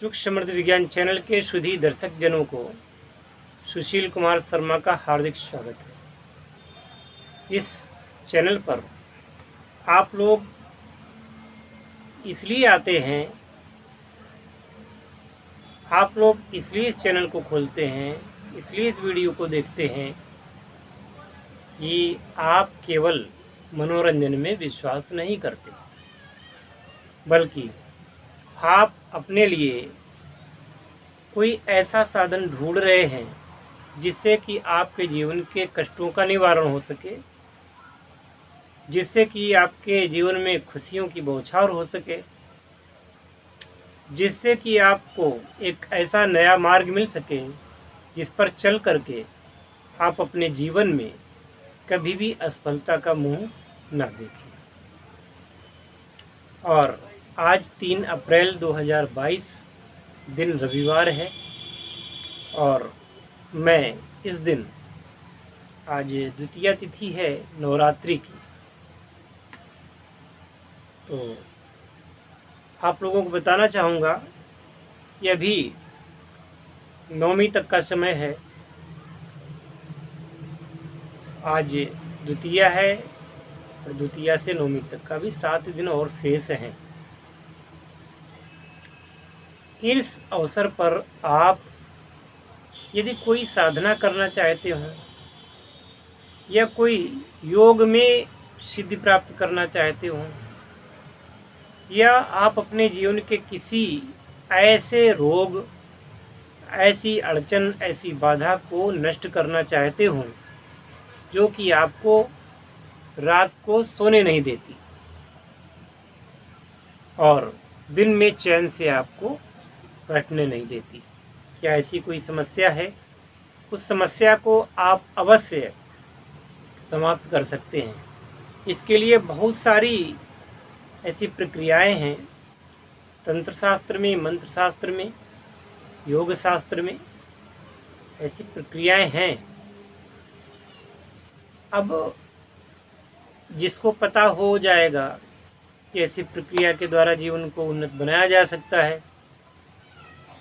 सुख समृद्ध विज्ञान चैनल के सुधी दर्शक जनों को सुशील कुमार शर्मा का हार्दिक स्वागत है। इस चैनल पर आप लोग इसलिए आते हैं, आप लोग इसलिए इस चैनल को खोलते हैं, इसलिए इस वीडियो को देखते हैं कि आप केवल मनोरंजन में विश्वास नहीं करते, बल्कि आप अपने लिए कोई ऐसा साधन ढूंढ रहे हैं जिससे कि आपके जीवन के कष्टों का निवारण हो सके, जिससे कि आपके जीवन में खुशियों की बौछार हो सके, जिससे कि आपको एक ऐसा नया मार्ग मिल सके जिस पर चल करके आप अपने जीवन में कभी भी असफलता का मुंह न देखें। और आज 3 अप्रैल 2022 दिन रविवार है और मैं इस दिन, आज द्वितीया तिथि है नवरात्रि की, तो आप लोगों को बताना चाहूँगा कि अभी नवमी तक का समय है। आज द्वितीया है और द्वितीया से नवमी तक का भी 7 दिन और शेष हैं। इस अवसर पर आप यदि कोई साधना करना चाहते हो या कोई योग में सिद्धि प्राप्त करना चाहते हो या आप अपने जीवन के किसी ऐसे रोग, ऐसी अड़चन, ऐसी बाधा को नष्ट करना चाहते हो जो कि आपको रात को सोने नहीं देती और दिन में चैन से आपको बैठने नहीं देती, क्या ऐसी कोई समस्या है? उस समस्या को आप अवश्य समाप्त कर सकते हैं। इसके लिए बहुत सारी ऐसी प्रक्रियाएं हैं, तंत्र शास्त्र में, मंत्र शास्त्र में, योग शास्त्र में ऐसी प्रक्रियाएं हैं। अब जिसको पता हो जाएगा कि ऐसी प्रक्रिया के द्वारा जीवन को उन्नत बनाया जा सकता है,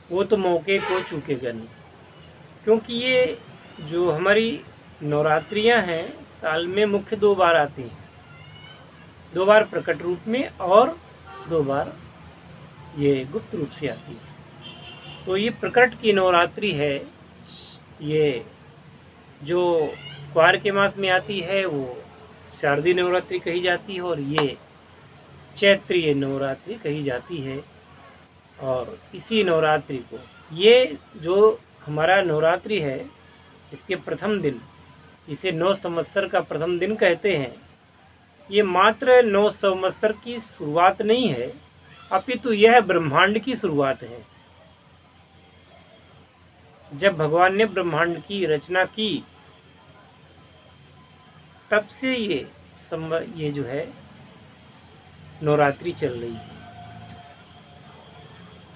वो तो मौके को चूकेगा नहीं, क्योंकि ये जो हमारी नवरात्रियां हैं साल में मुख्य 2 बार आती हैं, 2 बार प्रकट रूप में और 2 बार ये गुप्त रूप से आती है। तो ये प्रकट की नवरात्रि है, ये जो क्वार के मास में आती है वो शारदीय नवरात्रि कही जाती है और ये चैत्रीय नवरात्रि कही जाती है। और इसी नवरात्रि को, ये जो हमारा नवरात्रि है, इसके प्रथम दिन, इसे 9 संवत्सर का प्रथम दिन कहते हैं। ये मात्र 9 संवत्सर की शुरुआत नहीं है, अपितु यह ब्रह्मांड की शुरुआत है। जब भगवान ने ब्रह्मांड की रचना की तब से ये जो है नवरात्रि चल रही है।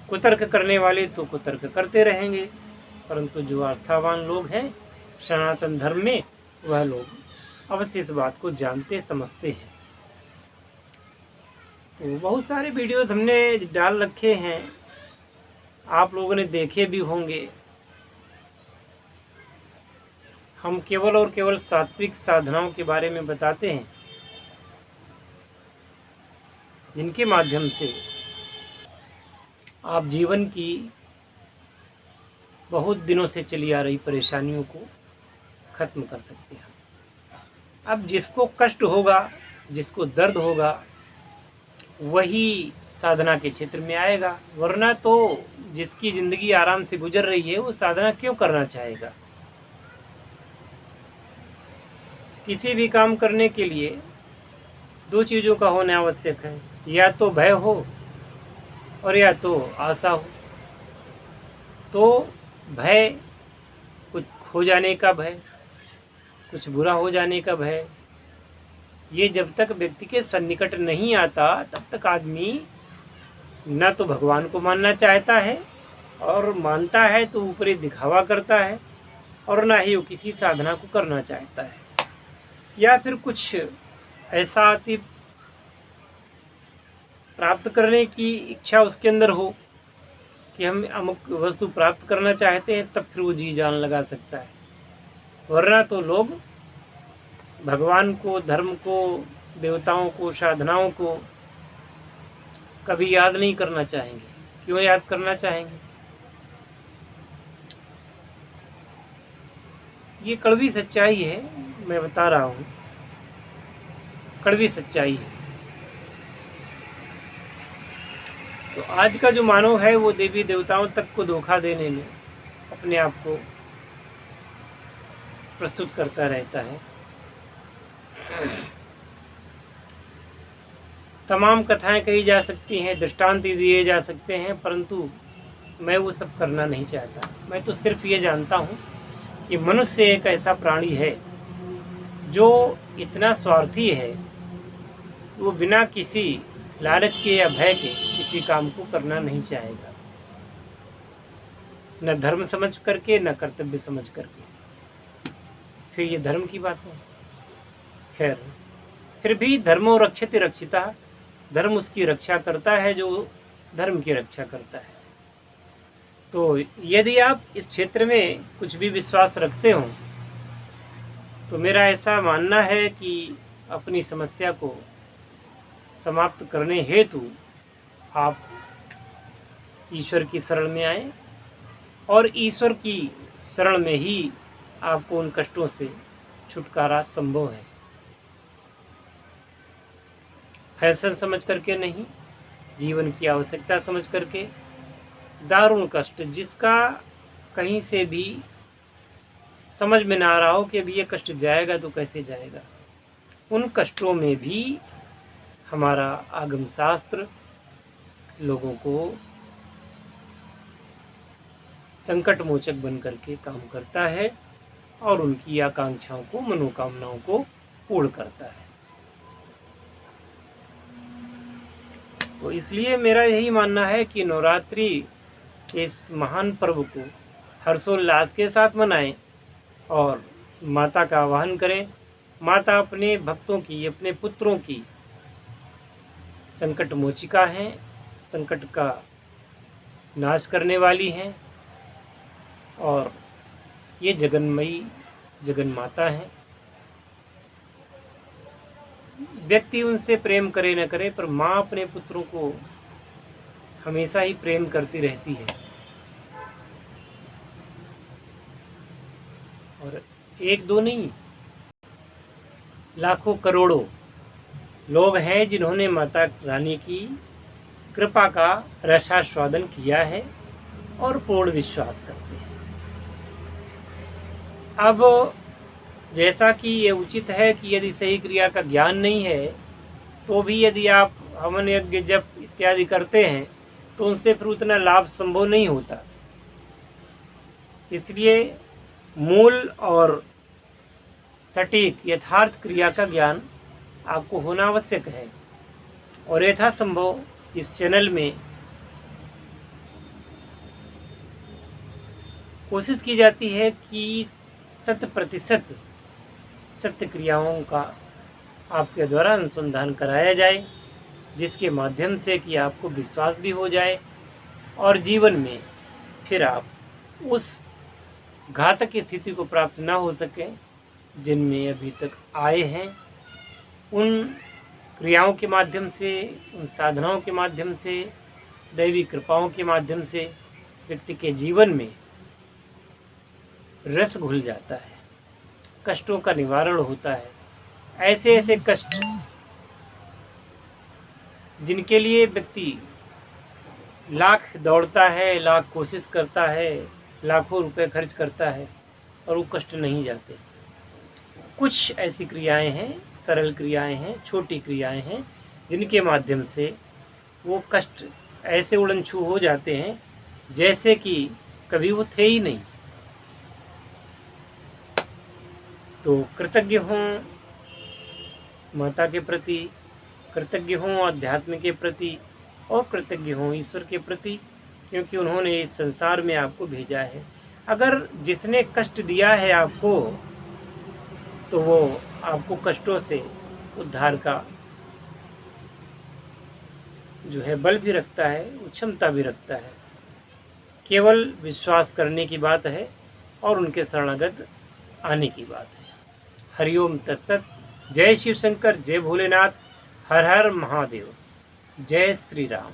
कुतर्क करने वाले तो कुतर्क करते रहेंगे, परंतु जो आस्थावान लोग हैं सनातन धर्म में, वह लोग अवश्य इस बात को जानते समझते हैं। तो बहुत सारे वीडियोस हमने डाल रखे हैं, आप लोगों ने देखे भी होंगे। हम केवल और केवल सात्विक साधनाओं के बारे में बताते हैं जिनके माध्यम से आप जीवन की बहुत दिनों से चली आ रही परेशानियों को खत्म कर सकते हैं। अब जिसको कष्ट होगा, जिसको दर्द होगा, वही साधना के क्षेत्र में आएगा, वरना तो जिसकी ज़िंदगी आराम से गुजर रही है वो साधना क्यों करना चाहेगा? किसी भी काम करने के लिए 2 चीज़ों का होना आवश्यक है, या तो भय हो और या तो आशा हो। तो भय, कुछ खो जाने का भय, कुछ बुरा हो जाने का भय, ये जब तक व्यक्ति के सन्निकट नहीं आता तब तक आदमी न तो भगवान को मानना चाहता है, और मानता है तो ऊपरी दिखावा करता है, और ना ही वो किसी साधना को करना चाहता है, या फिर कुछ ऐसा अति प्राप्त करने की इच्छा उसके अंदर हो कि हम अमुक वस्तु प्राप्त करना चाहते हैं, तब फिर वो जी जान लगा सकता है। वरना तो लोग भगवान को, धर्म को, देवताओं को, साधनाओं को कभी याद नहीं करना चाहेंगे। क्यों याद करना चाहेंगे? ये कड़वी सच्चाई है, मैं बता रहा हूँ, कड़वी सच्चाई है। तो आज का जो मानव है वो देवी देवताओं तक को धोखा देने में अपने आप को प्रस्तुत करता रहता है। तमाम कथाएं कही जा सकती हैं, दृष्टांत दिए जा सकते हैं, परंतु मैं वो सब करना नहीं चाहता। मैं तो सिर्फ ये जानता हूँ कि मनुष्य एक ऐसा प्राणी है जो इतना स्वार्थी है, वो बिना किसी लालच के या भय के किसी काम को करना नहीं चाहेगा, न धर्म समझ करके, न कर्तव्य समझ करके। फिर ये धर्म की बात है। खैर, फिर भी धर्मो रक्षति रक्षिता, धर्म उसकी रक्षा करता है जो धर्म की रक्षा करता है। तो यदि आप इस क्षेत्र में कुछ भी विश्वास रखते हो, तो मेरा ऐसा मानना है कि अपनी समस्या को समाप्त करने हेतु आप ईश्वर की शरण में आए, और ईश्वर की शरण में ही आपको उन कष्टों से छुटकारा संभव है। फैशन समझ करके नहीं, जीवन की आवश्यकता समझ करके। दारुण कष्ट जिसका कहीं से भी समझ में ना आ रहा हो कि अभी ये कष्ट जाएगा तो कैसे जाएगा, उन कष्टों में भी हमारा आगम शास्त्र लोगों को संकट मोचक बन करके काम करता है और उनकी आकांक्षाओं को, मनोकामनाओं को पूर्ण करता है। तो इसलिए मेरा यही मानना है कि नवरात्रि के इस महान पर्व को हर्षोल्लास के साथ मनाएं और माता का आवाहन करें। माता अपने भक्तों की, अपने पुत्रों की संकट मोचिका हैं, संकट का नाश करने वाली हैं, और ये जगन्मयी जगन माता हैं। व्यक्ति उनसे प्रेम करे न करे, पर माँ अपने पुत्रों को हमेशा ही प्रेम करती रहती है। और एक दो नहीं, लाखों करोड़ों लोग हैं जिन्होंने माता रानी की कृपा का रसास्वादन किया है और पूर्ण विश्वास करते हैं। अब जैसा कि ये उचित है कि यदि सही क्रिया का ज्ञान नहीं है, तो भी यदि आप हवन यज्ञ जप इत्यादि करते हैं तो उनसे फिर उतना लाभ संभव नहीं होता। इसलिए मूल और सटीक यथार्थ क्रिया का ज्ञान आपको होना आवश्यक है। और यथासंभव इस चैनल में कोशिश की जाती है कि 100% सत्य क्रियाओं का आपके द्वारा अनुसंधान कराया जाए, जिसके माध्यम से कि आपको विश्वास भी हो जाए और जीवन में फिर आप उस घातक की स्थिति को प्राप्त ना हो सके जिनमें अभी तक आए हैं। उन क्रियाओं के माध्यम से, उन साधनाओं के माध्यम से, दैवी कृपाओं के माध्यम से व्यक्ति के जीवन में रस घुल जाता है, कष्टों का निवारण होता है। ऐसे ऐसे कष्ट जिनके लिए व्यक्ति लाख दौड़ता है, लाख कोशिश करता है, लाखों रुपए खर्च करता है और वो कष्ट नहीं जाते। कुछ ऐसी क्रियाएं हैं, सरल क्रियाएं हैं, छोटी क्रियाएं हैं, जिनके माध्यम से वो कष्ट ऐसे उड़न छू हो जाते हैं जैसे कि कभी वो थे ही नहीं। तो कृतज्ञ हों माता के प्रति, कृतज्ञ हों अध्यात्म के प्रति, और कृतज्ञ हों ईश्वर के प्रति, क्योंकि उन्होंने इस संसार में आपको भेजा है। अगर जिसने कष्ट दिया है आपको, तो वो आपको कष्टों से उद्धार का जो है बल भी रखता है, क्षमता भी रखता है। केवल विश्वास करने की बात है और उनके शरणागत आने की बात है। हरिओम तत्सत। जय शिव शंकर, जय भोलेनाथ, हर हर महादेव, जय श्री राम।